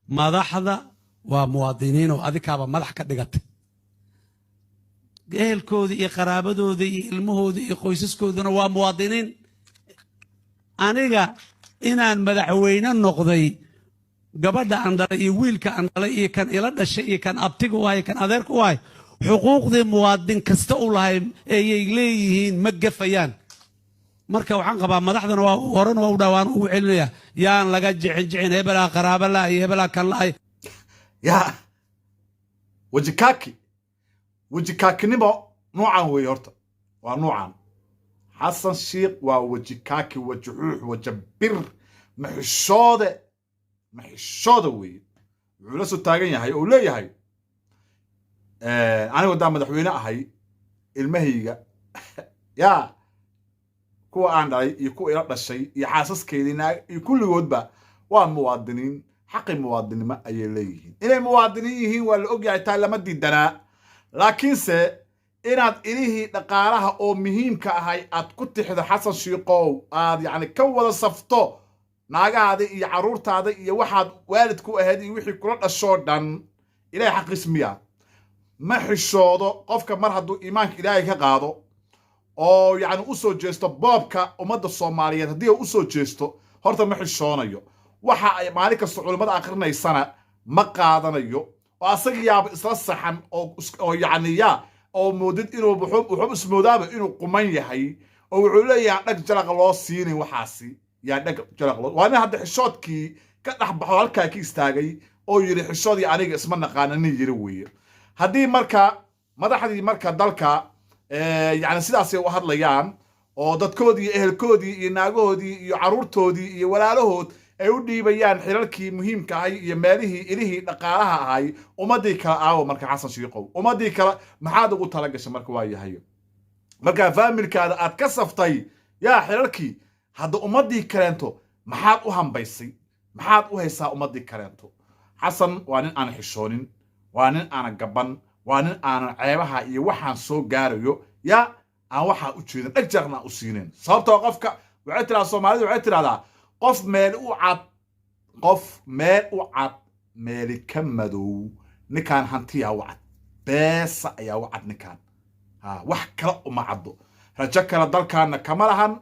madaxda waa muwaadiniin oo adikaaba madax ka dhigatay ehelkooda iyo qaraabadooda iyo ilmahooda iyo qoysaskooduna waa muwaadiniin aniga inaan madaxweyne noqday gabadha aan dhalay iyo wiilka aan dhalay iyo kan ila dhashay iyo kan abtiga u hay kan adeerka u hay xuquuqdii muwaadin kasta u lahay ayay leeyihiin ma gafayaan marka waxaan qabaa madaxdana waa horena waa u dhawaan ugu celinaya yaan laga jixin hebelaa qaraaba la iyo hebelaa kan la ya wajikaakinimo noocan weeye horta waa noocan xasan sheekh waa wajikaaki wajuxuux wajabir maxishooda weeye wuxuu la soo taagan yahay oo leeyahay anigu haddaan madaxweyne ahay ilmahayga yaa kuwa aan dhalay iyo kuwa ila dhashay iyo xaasaskeedina iyo kulligoodba waa muwaadiniin xaqi muwaadinimo ayay leeyihiin inay muwaadiniin yihiin waa la ogyahay taa lama diidanaa laakiinse inaad ilihii dhaqaalaha oo muhiimka ahay aad ku tixdo xasan sheekhow aad yacni ka wada safto naagaada iyo carruurtaada iyo waxaad waalid ku ahayd iyo wixii kula dhashoo dhan ilaahay xaqiis miya ma xishoodo qofka mar hadduu iimaanka ilaahay ka qaado oo yacni u soo jeesto boobka ummadda soomaaliyeed haddii uu u soo jeesto horta ma xishoonayo waxa ay maalin kasta culimmada akrinaysana ma qaadanayo oo asaga yaaba isla saxan oo yacni yaa oo moodid inuu wuxuu ismoodaaba inuu quman yahay oo wuxuu leeyahay dhag jalaq loo siinin waxaasi yaa dhag jalaq loo waa nin hadda xishoodkii ka dhex baxo halkaa ka istaagay oo yidhi xishoodii aniga isma naqaana nin yiri weeye haddii marka madaxdii marka dalka yacni sidaasay u hadlayaan oo dadkoodii iyo ehelkoodii iyo naagahoodii iyo carruurtoodii iyo walaalahood ay u dhiibayaan xilalkii muhiimka ahay iyo meelihii ilihii dhaqaalaha ahay ummaddii kale aawo marka xasan sheekhow ummaddii kale maxaad ugu tala gashay marka waa yahay markaa faamilkaada aad ka saftay yaa xilalkii hadda ummaddii kaleento maxaad u hambaysay maxaad u haysaa ummaddii kaleento xasan waa nin aan xishoonin waa nin aanan gaban waa nin aanan ceebaha iyo waxaan soo gaarayo yaa aan waxaa u jeedin dheg jarna aan u siinin sababtoo qofka waxay tidhahdaa soomaalidu waxay tidhahdaa qof meel u cad meeli ka madow ninkaan hantiyaa u cad beesa ayaa u cad ninkaan wax kale uma caddo rajo kale dalkaana kama lahan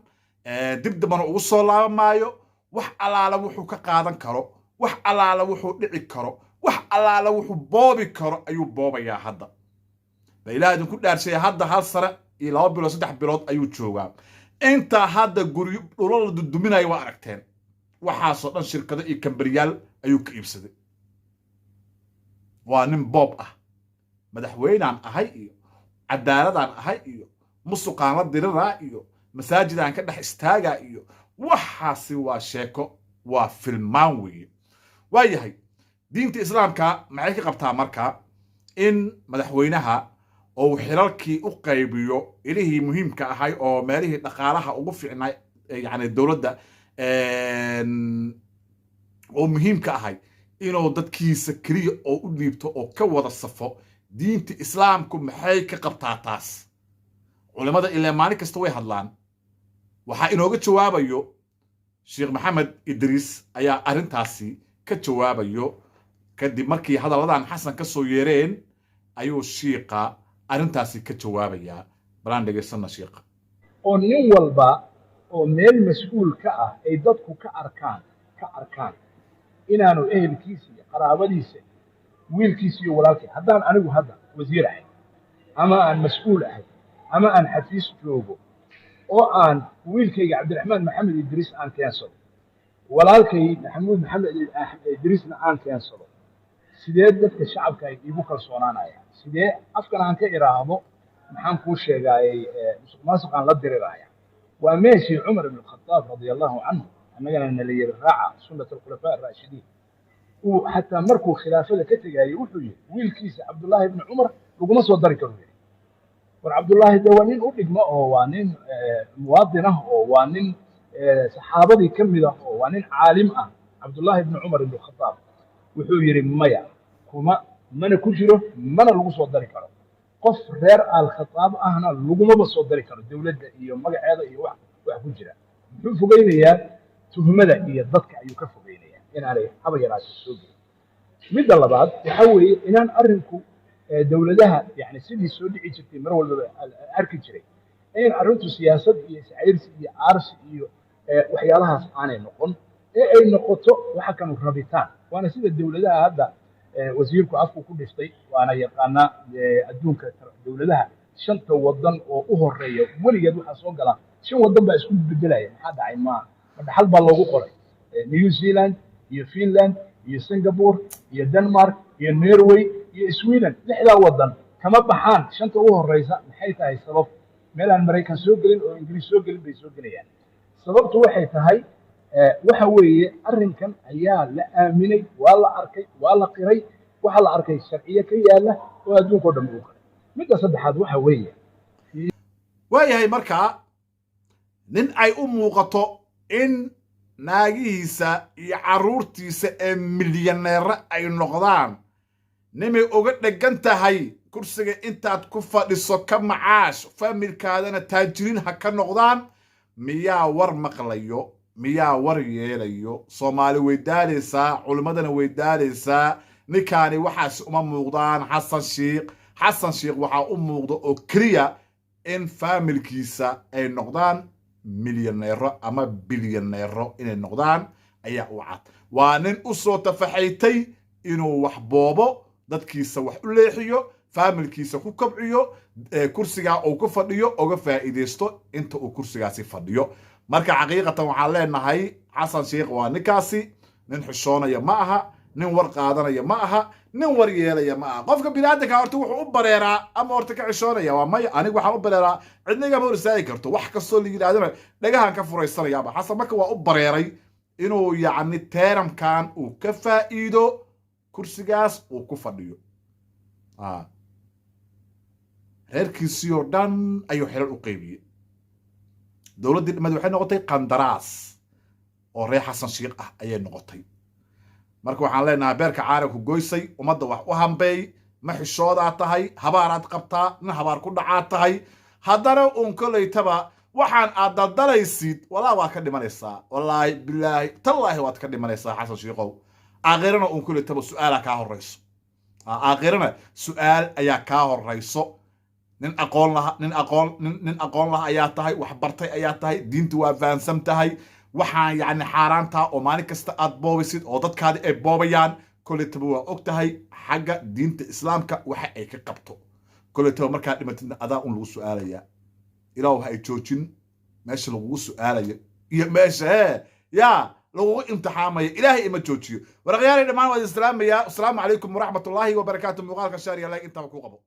dib dambana ugu soo laaban maayo wax allaala wuxuu ka qaadan karo wax allaala wuxuu dhici karo wax allaala wuxuu boobi karo ayuu boobayaa hadda ba ilaah idinku dhaarsaya hadda hal sare iyo 2 bilood 3 bilood ayuu joogaa inta hadda guryo dhulal duduminaya waa aragteen waxaasoo dhan shirkado iyo kambariyaal ayuu ka iibsaday waa nin boob ah madaxweynaan ahay iyo cadaaladaan ahay iyo musuqaan la diriraa iyo masaajidaan ka dhex istaagaa iyo waxaasi waa sheeko waa filmaan weeye waa yahay diinta islaamka maxay ka qabtaa marka in madaxweynaha oo xilalkii u qaybiyo ilihii muhiimka ahay oo meelihii dhaqaalaha ugu fiicnay yacni dowladda oo muhiimka ahay inuu dadkiisa keliya oo u dhiibto oo ka wada safo diinta islaamku maxay ka qabtaa taas culimada ilaa maalin kasta way hadlaan waxaa inooga jawaabayo sheekh maxamed idriis ayaa arrintaasi ka jawaabayo kadib markii hadalladan xasan ka soo yeereen ayuu shiiqa arrintaasi ka jawaabayaa balaan dhegaysanna shiiqa oo nin walba oo meel mas'uul ka ah ay dadku ka arkaan inaanu ehelkiisa iyo qaraabadiisa wiilkiisa iyo walaalkiisa haddaan anigu hadda wasiir ahay ama aan mas'uul ahay ama aan xafiis joogo oo aan wiilkayga cabdiraxmaan maxamed idriis aan keensado walaalkay maxamuud maxamed idriisna aan keensado sidee dadka shacabka ay iigu kalsoonaanayaan sidee afkan aan ka iraahdo maxaan kuu sheegaayay musuqmaasuqaan la diriraya waa meeshii cumar ibn khataab radiallahu canhu annagana nala yiri raaca sunnat alkhulafaa araashidiin uu xataa markuu khilaafada ka tegayay wuxuu yidhi wiilkiisa cabdullaahi ibni cumar laguma soo dari karo yidhi war cabdullaahi de waa nin u dhigmo oo waa nin muwaadin ah oo waa nin saxaabadii ka mid ah oo waa nin caalim ah cabdullaahi ibni cumar ibn khataab wuxuu yidhi maya mana ku jiro mana lagu soo dari karo qof reer al-khataab ahna lagumaba soo dari karo dowladda iyo magaceeda iyo wax ku jira muxuu fogeynayaa tuhmada iyo dadka ayuu ka fogeynayaa inaanay haba yaraatay soo gelin midda labaad waxa weeye inaan arrinku dowladaha yani sidii soo dhici jirtay mar walbaba arki jiray in arrintu siyaasad iyo iscayrsi iyo aarsi iyo waxyaalahaas aanay noqon ee ay noqoto waxa kanu rabitaan waana sida dowladaha hadda wasiirku afku ku dhiftay waana yaqaanaa adduunka dowladaha shanta wadan oo u horeeya weligeed waxaa soo gala 5 wadan baa isku bedelaya maxaa dhacay ma dhaxal baa loogu qoray New Zealand iyo Finland iyo Singapore iyo Denmark iyo Norway iyo Sweden 6 wadan kama baxaan shanta u horeysa maxay tahay sabab meel aan Mareykan soo gelin oo Ingiriis soo gelin bay soo gelayaan sababtu waxay tahay waxa weeye arrinkan ayaa la aaminay waa la arkay waa la qiray waxa la arkay sharciye ka yaala oo adduunka oo dhan u qaray midda saddexaad waxa weeye waayahay markaa nin ay u muuqato in naagihiisa iyo carruurtiisa ee milyaneero ay noqdaan nimay uga dheggan tahay kursiga intaad ku fadhiso ka macaash familkaadana taajiriin ha ka noqdaan miyaa war maqlayo miyaa war yeelayo Soomaali way daaleysaa culimadana way daaleysaa ninkaani waxaas uma muuqdaan Xasan Sheikh waxa u muuqdo oo kaliya in familkiisa ay noqdaan milyaneero ama bilyaneero inay noqdaan ayaa u cad waa nin u soo tafaxaytay inuu wax boobo dadkiisa wax u leexiyo familkiisa ku kabciyo kursiga uu ku fadhiyo uga faa'iideysto inta uu kursigaasi fadhiyo marka xaqiiqatan waxaan leenahay Xasan Sheikh waa ninkaasi nin xishoonaya ma aha nin war qaadanaya ma aha nin war yeelaya ma aha qofka bini'aadamka horta wuxuu u bareeraa ama horta ka xishoonaya waa may anigu waxaan u bareeraa cidniga ma ursaay karto wax kastoo la yiraahdo dhagahan ka furaysanaya ba Xasan marka waa u bareeray inuu yacni teeramkan uu ka faa'iido kursigaas uu ku fadhiyo reerkiisii oo dhan ayuu xilal u qaybiyey dowladdii dhimad waxay noqotay qandaraas oo reer Xasan Sheikh ah ayay noqotay marka waxaan leenahay beerka caalamku goysay ummadda wax u hambeey ma xishoodaa tahay habaaraad qabtaa nin habaar ku dhacaa tahay haddana uun kolaytaba waxaan aad daldalaysid walaa waa ka dhimanaysaa wallaahi bilaahi tallaahi waad ka dhimanaysaa Xasan Sheikhow aakhirana uun kolaytaba su'aala kaa horreyso aakhirana su'aal ayaa kaa horreyso nin aqoon lah ayaa tahay wax bartay ayaa tahay diintu waa fahansan tahay waxaan yacni xaaraanta oo maalin kasta aad boobaysid oo dadkaadi ay boobayaan kolaytaba waa og tahay xagga diinta islaamka waxa ay ka qabto kolaytaba markaad dhimatidna adaa un lagu su'aalayaa ilaahu ha ay joojin meesha lagugu su'aalayo iyo meesha yaa lagugu imtixaamaya ilaahay ima joojiyo waraqyaalay dhammaan waa islaamaya assalaamu calaykum waraxmatullaahi wabarakaatu muuqaalka shaariya like intaba ku qabo